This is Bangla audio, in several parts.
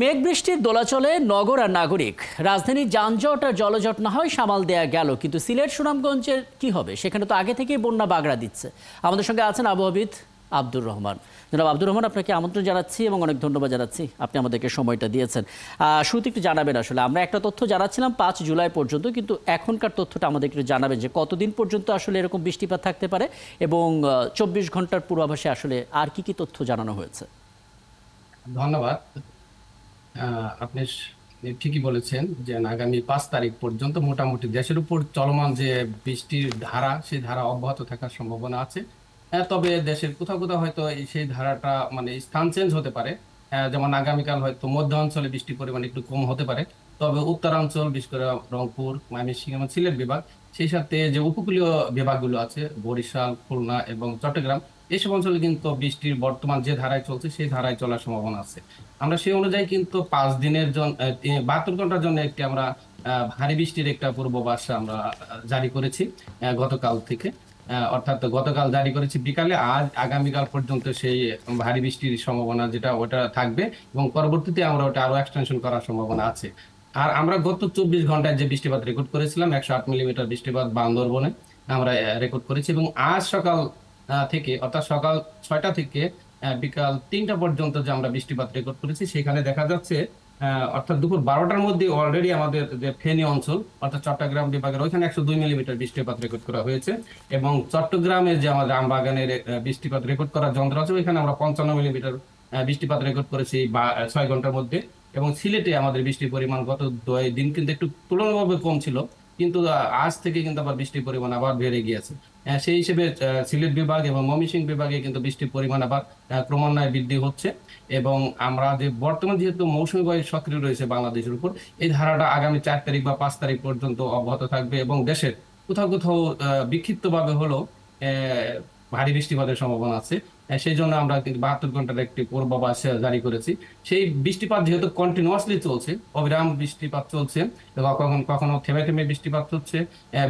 মেঘ বৃষ্টির দোলাচলে নগর আর নাগরিক। রাজধানীর যানজট আর জলজট না হয় সামাল দেয়া গেল, কিন্তু সিলেট সুনামগঞ্জের কি হবে? সেখানে তো আগে থেকেই বন্যা বাগড়া দিচ্ছে। আমাদের সঙ্গে আছেন আবহাওয়াবিদ আব্দুর রহমান। জনাব আব্দুর রহমান, আপনাকে আমন্ত্রণ জানাচ্ছি এবং অনেক ধন্যবাদ জানাচ্ছি আপনি আমাদেরকে সময়টা দিয়েছেন। শুরুতে একটু জানাবেন, আসলে আমরা একটা তথ্য জানাচ্ছিলাম 5 জুলাই পর্যন্ত, কিন্তু এখনকার তথ্যটা আমাদের একটু জানাবেন যে কতদিন পর্যন্ত আসলে এরকম বৃষ্টিপাত থাকতে পারে এবং 24 ঘন্টার পূর্বাভাসে আসলে আর কি তথ্য জানানো হয়েছে? ধন্যবাদ। আপনি ঠিকই বলেছেন যে আগামী 5 তারিখ পর্যন্ত মোটামুটি দেশের উপর চলমান যে বৃষ্টির ধারা, সেই ধারা অব্যাহত থাকার সম্ভাবনা আছে। তবে দেশের কোথাও কোথাও হয়তো সেই ধারাটা মানে স্থান চেঞ্জ হতে পারে। যেমন আগামীকাল হয়তো মধ্য অঞ্চলে বৃষ্টির পরিমাণ একটু কম হতে পারে, তবে উত্তরাঞ্চল বিশেষ করে রংপুর, ময়মনসিংহ এবং সিলেট বিভাগ, সেই সাথে যে উপকূলীয় বিভাগগুলো আছে বরিশাল, খুলনা এবং চট্টগ্রাম, এইসব অঞ্চলে কিন্তু বৃষ্টির বর্তমান যে ধারায় চলছে সেই ধারায় চলার সম্ভাবনা আছে। আমরা সেই অনুযায়ী কিন্তু 5 দিনের জন্য 72 ঘন্টার জন্য একটি আমরা ভারী বৃষ্টির একটা পূর্বাভাস আমরা জারি করেছি গতকাল থেকে। অর্থাৎ গতকাল জারি করেছি বিকালে, আজ আগামীকাল পর্যন্ত সেই ভারী বৃষ্টির সম্ভাবনা যেটা ওটা থাকবে এবং পরবর্তীতে আমরা ওটা আরো এক্সটেনশন করার সম্ভাবনা আছে। আর আমরা গত 24 ঘন্টায় যে বৃষ্টিপাত রেকর্ড করেছিলাম 108 মিলিমিটার বৃষ্টিপাত বান্দরবনে আমরা রেকর্ড করেছি, এবং আজ সকাল থেকে অর্থাৎ সকাল 6টা থেকে বিকাল 3টা পর্যন্ত যে আমরা বৃষ্টিপাত রেকর্ড করেছি, সেখানে দেখা যাচ্ছে অর্থাৎ দুপুর 12টার মধ্যে অলরেডি আমাদের যে ফেনী অঞ্চল অর্থাৎ চট্টগ্রাম বিভাগের ওইখানে 102 মিলিমিটার বৃষ্টিপাত রেকর্ড করা হয়েছে, এবং চট্টগ্রামের যে আমাদের আমবাগানের বৃষ্টিপাত রেকর্ড করার যন্ত্র আছে ওইখানে আমরা 55 মিলিমিটার বৃষ্টিপাত রেকর্ড করেছি 6 ঘন্টার মধ্যে। এবং সিলেটে আমাদের বৃষ্টির পরিমাণ গত 2 দিন কিন্তু একটু তুলনামূলকভাবে কম ছিল, কিন্তু আজ থেকে কিন্তু আবার বৃষ্টির পরিমাণ আবার বেড়ে গিয়েছে। সেই হিসেবে সিলেট বিভাগ এবং ময়মনসিংহ বিভাগে কিন্তু বৃষ্টির পরিমাণ আবার ক্রমান্বয়ে বৃদ্ধি হচ্ছে। এবং আমরা যে বর্তমান যেহেতু মৌসুমী বায়ু সক্রিয় রয়েছে বাংলাদেশের উপর, এই ধারাটা আগামী 4 তারিখ বা 5 তারিখ পর্যন্ত অব্যাহত থাকবে এবং দেশের কোথাও কোথাও বিক্ষিপ্তভাবে হলো ভারী বৃষ্টিপাতের সম্ভাবনা আছে। সেই জন্য আমরা কিন্তু 72 ঘন্টার একটি পূর্বাভাস জারি করেছি। সেই বৃষ্টিপাত যেহেতু কন্টিনিউয়াসলি চলছে, অবিরাম বৃষ্টিপাত চলছে, এবং কখনো কখনো থেমে থেমে বৃষ্টিপাত হচ্ছে,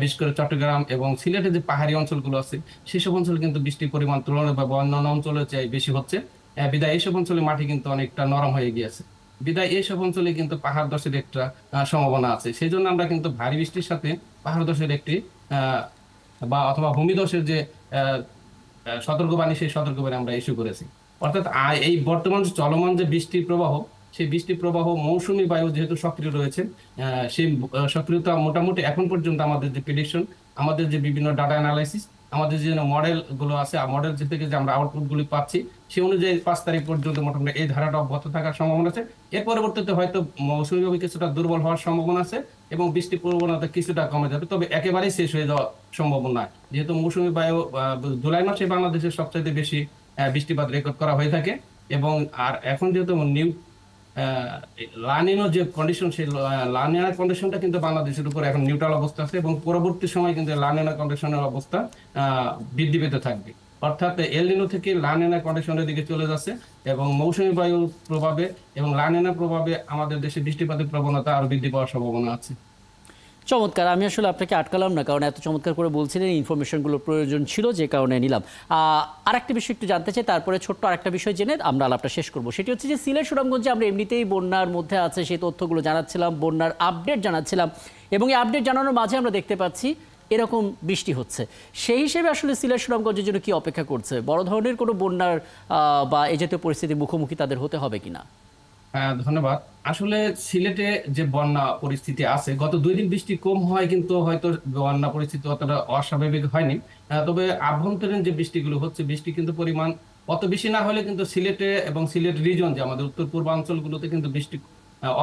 বিশেষ করে চট্টগ্রাম এবং সিলেটের যে পাহাড়ি অঞ্চলগুলো আছে সেসব অঞ্চলে কিন্তু বৃষ্টির পরিমাণ তুলনামূলকভাবে অন্যান্য অঞ্চলের চেয়ে বেশি হচ্ছে। বিদায় এইসব অঞ্চলে মাটি কিন্তু অনেকটা নরম হয়ে গিয়েছে, বিদায় এইসব অঞ্চলে কিন্তু পাহাড় ধসের একটা সম্ভাবনা আছে। সেই জন্য আমরা কিন্তু ভারী বৃষ্টির সাথে পাহাড় ধসের একটি আহ বা অথবা ভূমিধসের যে আহ, সতর্কবাণী, সেই সতর্কবাণী আমরা ইস্যু করেছি। অর্থাৎ এই বর্তমান যে চলমান যে বৃষ্টির প্রবাহ, সেই বৃষ্টির প্রবাহ মৌসুমী বায়ু যেহেতু সক্রিয় রয়েছে, সেই সক্রিয়তা মোটামুটি এখন পর্যন্ত আমাদের যে প্রেডিকশন, আমাদের যে বিভিন্ন ডাটা অ্যানালাইসিস, আমাদের যে মডেল গুলো আছে, মডেল থেকে যে আমরা আউটপুট গুলি পাচ্ছি, সেই অনুযায়ী 5 তারিখ পর্যন্ত মোটামুটি এই ধারাটা অব্যাহত থাকার সম্ভাবনা আছে। এর পরবর্তীতে হয়তো মৌসুমী বায়ু কিছুটা দুর্বল হওয়ার সম্ভাবনা আছে এবং বৃষ্টির প্রবণতা কিছুটা কমে যাবে, তবে একেবারেই শেষ হয়ে যাওয়ার সম্ভাবনা নয়, যেহেতু মৌসুমী বায়ু জুলাই মাসে বাংলাদেশের সবচাইতে বেশি বৃষ্টিপাত রেকর্ড করা হয়ে থাকে। এবং আর এখন যেহেতু নিউ লানিনো যে কন্ডিশন, সেই লানিনা কন্ডিশনটা কিন্তু বাংলাদেশের উপর এখন নিউট্রাল অবস্থা আছে, এবং পরবর্তী সময় কিন্তু লানিনা কন্ডিশনের অবস্থা বৃদ্ধি পেতে থাকবে। অর্থাৎ এল নিনো থেকে লানিনা কন্ডিশনের দিকে চলে যাচ্ছে, এবং মৌসুমী বায়ুর প্রভাবে এবং লানিনার প্রভাবে আমাদের দেশে বৃষ্টিপাতের প্রবণতা আরো বৃদ্ধি পাওয়ার সম্ভাবনা আছে। চমৎকার। আমি আসলে আপনাকে আটকালাম না, কারণ এত চমৎকার করে বলছিলেন, ইনফরমেশনগুলো প্রয়োজন ছিল, যে কারণে নিলাম। আরেকটা বিষয় একটু জানতে চাই, তারপরে ছোট্ট আরেকটা বিষয় জেনে আমরা আলাপটা শেষ করবো। সেটি হচ্ছে যে সিলেট সুনামগঞ্জে আমরা এমনিতেই বন্যার মধ্যে আছে, সেই তথ্যগুলো জানাচ্ছিলাম, বন্যার আপডেট জানাচ্ছিলাম, এবং এই আপডেট জানানোর মাঝে আমরা দেখতে পাচ্ছি এরকম বৃষ্টি হচ্ছে। সেই হিসেবে আসলে সিলেট সুনামগঞ্জের জন্য কি অপেক্ষা করছে? বড় ধরনের কোনো বন্যার বা এই জাতীয় পরিস্থিতির মুখোমুখি তাদের হতে হবে কিনা? ধন্যবাদ। আসলে সিলেটে যে বন্যা পরিস্থিতি আছে, গত 2 দিন বৃষ্টি কম হয় কিন্তু হয়তো বন্যা পরিস্থিতি অতটা অস্বাভাবিক হয়নি। তবে আভ্যন্তরীণ যে বৃষ্টিগুলো হচ্ছে, বৃষ্টি কিন্তু পরিমাণ অত বেশি না হলে কিন্তু সিলেটে এবং সিলেট রিজন যে আমাদের উত্তর পূর্বাঞ্চলগুলোতে কিন্তু বৃষ্টি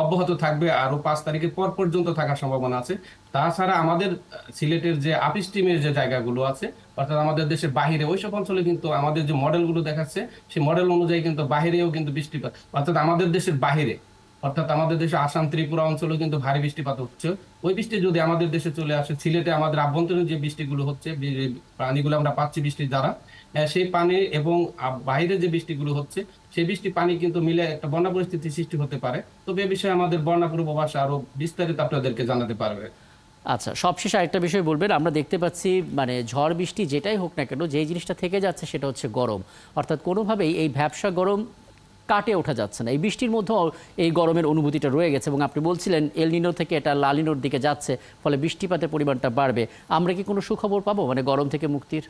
অব্যাহত থাকবে, আরো 5 তারিখের পর পর্যন্ত থাকার সম্ভাবনা আছে। তাছাড়া আমাদের সিলেটের যে আপস্ট্রিমের যে জায়গাগুলো আছে, অর্থাৎ আমাদের দেশের বাহিরে ওইসব অঞ্চলে কিন্তু আমাদের যে মডেলগুলো দেখাচ্ছে, সেই মডেল অনুযায়ী কিন্তু বাহিরেও কিন্তু বৃষ্টিপাত, অর্থাৎ আমাদের দেশের বাহিরে, অর্থাৎ আমাদের দেশে আসাম ত্রিপুরা অঞ্চলেও কিন্তু ভারী বৃষ্টিপাত হচ্ছে। ওই বৃষ্টি যদি আমাদের দেশে চলে আসে, সিলেটে আমাদের আভ্যন্তরীণ যে বৃষ্টিগুলো হচ্ছে, পানিগুলো আমরা পাচ্ছি বৃষ্টির দ্বারা, সেই পানি এবং বাইরে যে বৃষ্টিগুলো হচ্ছে, সেই বৃষ্টি পানি কিন্তু মিলে একটা বন্যা পরিস্থিতি সৃষ্টি হতে পারে। তবে এ বিষয়ে আমাদের বন্যা পূর্বাভাস আরো বিস্তারিত আপনাদেরকে জানাতে পারবে। আচ্ছা, সবশেষে আরেকটা বিষয় বলবেন। আমরা দেখতে পাচ্ছি মানে ঝড় বৃষ্টি যেটাই হোক না কেন, যেই জিনিসটা থেকে যাচ্ছে সেটা হচ্ছে গরম। অর্থাৎ কোনোভাবেই এই ভ্যাপসা গরম কাটিয়ে ওঠা যাচ্ছে না। এই বৃষ্টির মধ্যেও এই গরমের অনুভূতিটা রয়ে গেছে এবং আপনি বলছিলেন এল নিনো থেকে এটা লা নিনোর দিকে যাচ্ছে, ফলে বৃষ্টিপাতের পরিমাণটা বাড়বে। আমরা কি কোনো সুখবর পাবো মানে গরম থেকে মুক্তির?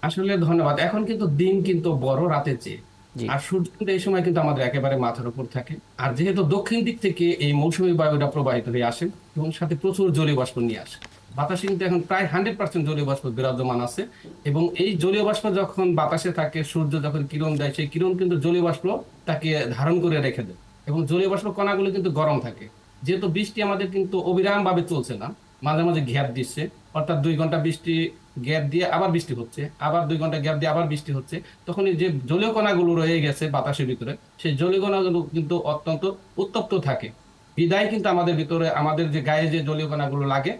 আসলে ধন্যবাদ। এখন কিন্তু দিন কিন্তু বড় রাতের চেয়ে, জি। আর সূর্য কিন্তু এই সময় কিন্তু আমাদের একেবারে মাথার উপর থাকে। আর যেহেতু দক্ষিণ দিক থেকে এই মৌসুমী বায়ুটা প্রবাহিত হয়ে আসে এবং সাথে প্রচুর জলীয় বাষ্প নিয়ে আসে, বাতাসে কিন্তু এখন প্রায় 100% জলীয় বাষ্প বিরাজমান আছে। এবং এই জলীয় বাষ্প যখন বাতাসে থাকে, সূর্য যখন কিরণ দেয়, সেই কিরণ কিন্তু জলীয় বাষ্প তাকে ধারণ করে রেখে দেয় এবং জলীয় বাষ্প কণাগুলো কিন্তু গরম থাকে। যেহেতু বৃষ্টি আমাদের কিন্তু অবিরাম ভাবে চলছে না, মাঝে মাঝে গ্যাপ দিচ্ছে, অর্থাৎ 2 ঘন্টা বৃষ্টি গ্যাপ দিয়ে আবার বৃষ্টি হচ্ছে, আবার 2 ঘন্টা গ্যাপ দিয়ে আবার বৃষ্টি হচ্ছে, তখন এই যে জলীয় কণাগুলো রয়ে গেছে বাতাসের ভিতরে, সেই জলীয় কণাগুলো কিন্তু অত্যন্ত উত্তপ্ত থাকে। বিদায় কিন্তু আমাদের ভিতরে, আমাদের যে গায়ে যে জলীয় কণাগুলো লাগে,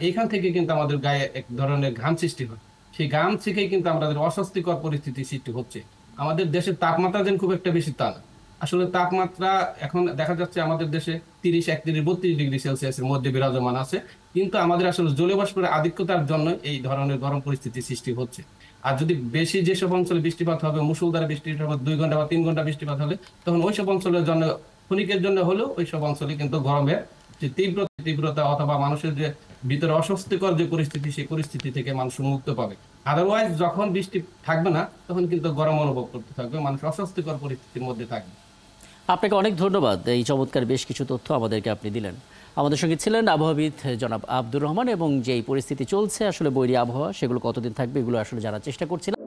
এখান থেকে কিন্তু আমাদের গায়ে এক ধরনের ঘাম সৃষ্টি হয়। সেই ঘাম থেকেই কিন্তু আমাদের অস্বস্তিকর পরিস্থিতি সৃষ্টি হচ্ছে। আমাদের দেশের তাপমাত্রা যেন খুব একটা বেশি তা না। আসলে তাপমাত্রা এখন দেখা যাচ্ছে আমাদের দেশে 30, 31, 32 ডিগ্রি সেলসিয়াসের মধ্যে বিরাজমান আছে, কিন্তু আমাদের আসলে জলীয় বাষ্পের আধিক্যতার জন্য এই ধরনের গরম পরিস্থিতি সৃষ্টি হচ্ছে। আর যদি বেশি যেসব অঞ্চলে বৃষ্টিপাত হবে, মুষলধারে বৃষ্টিপাত হবে, 2 ঘন্টা বা 3 ঘন্টা বৃষ্টিপাত হবে, তখন ওইসব অঞ্চলের জন্য, ক্ষণিকের জন্য হলেও ওইসব অঞ্চলে কিন্তু গরমের যে তীব্রতা অথবা মানুষের যে ভিতরে অস্বস্তিকর যে পরিস্থিতি, সেই পরিস্থিতি থেকে মানুষ মুক্ত পাবে। আদারওয়াইজ যখন বৃষ্টি থাকবে না, তখন কিন্তু গরম অনুভব করতে থাকবে, মানুষ অস্বস্তিকর পরিস্থিতির মধ্যে থাকবে। আপনাকে অনেক ধন্যবাদ, এই চমৎকার বেশ কিছু তথ্য আমাদেরকে আপনি দিলেন। আমাদের সঙ্গে ছিলেন আবহাওয়াবিদ জনাব আব্দুর রহমান, এবং যেই পরিস্থিতি চলছে আসলে বৈরী আবহাওয়া, সেগুলো কতদিন থাকবে এগুলো আসলে জানার চেষ্টা করছিলাম।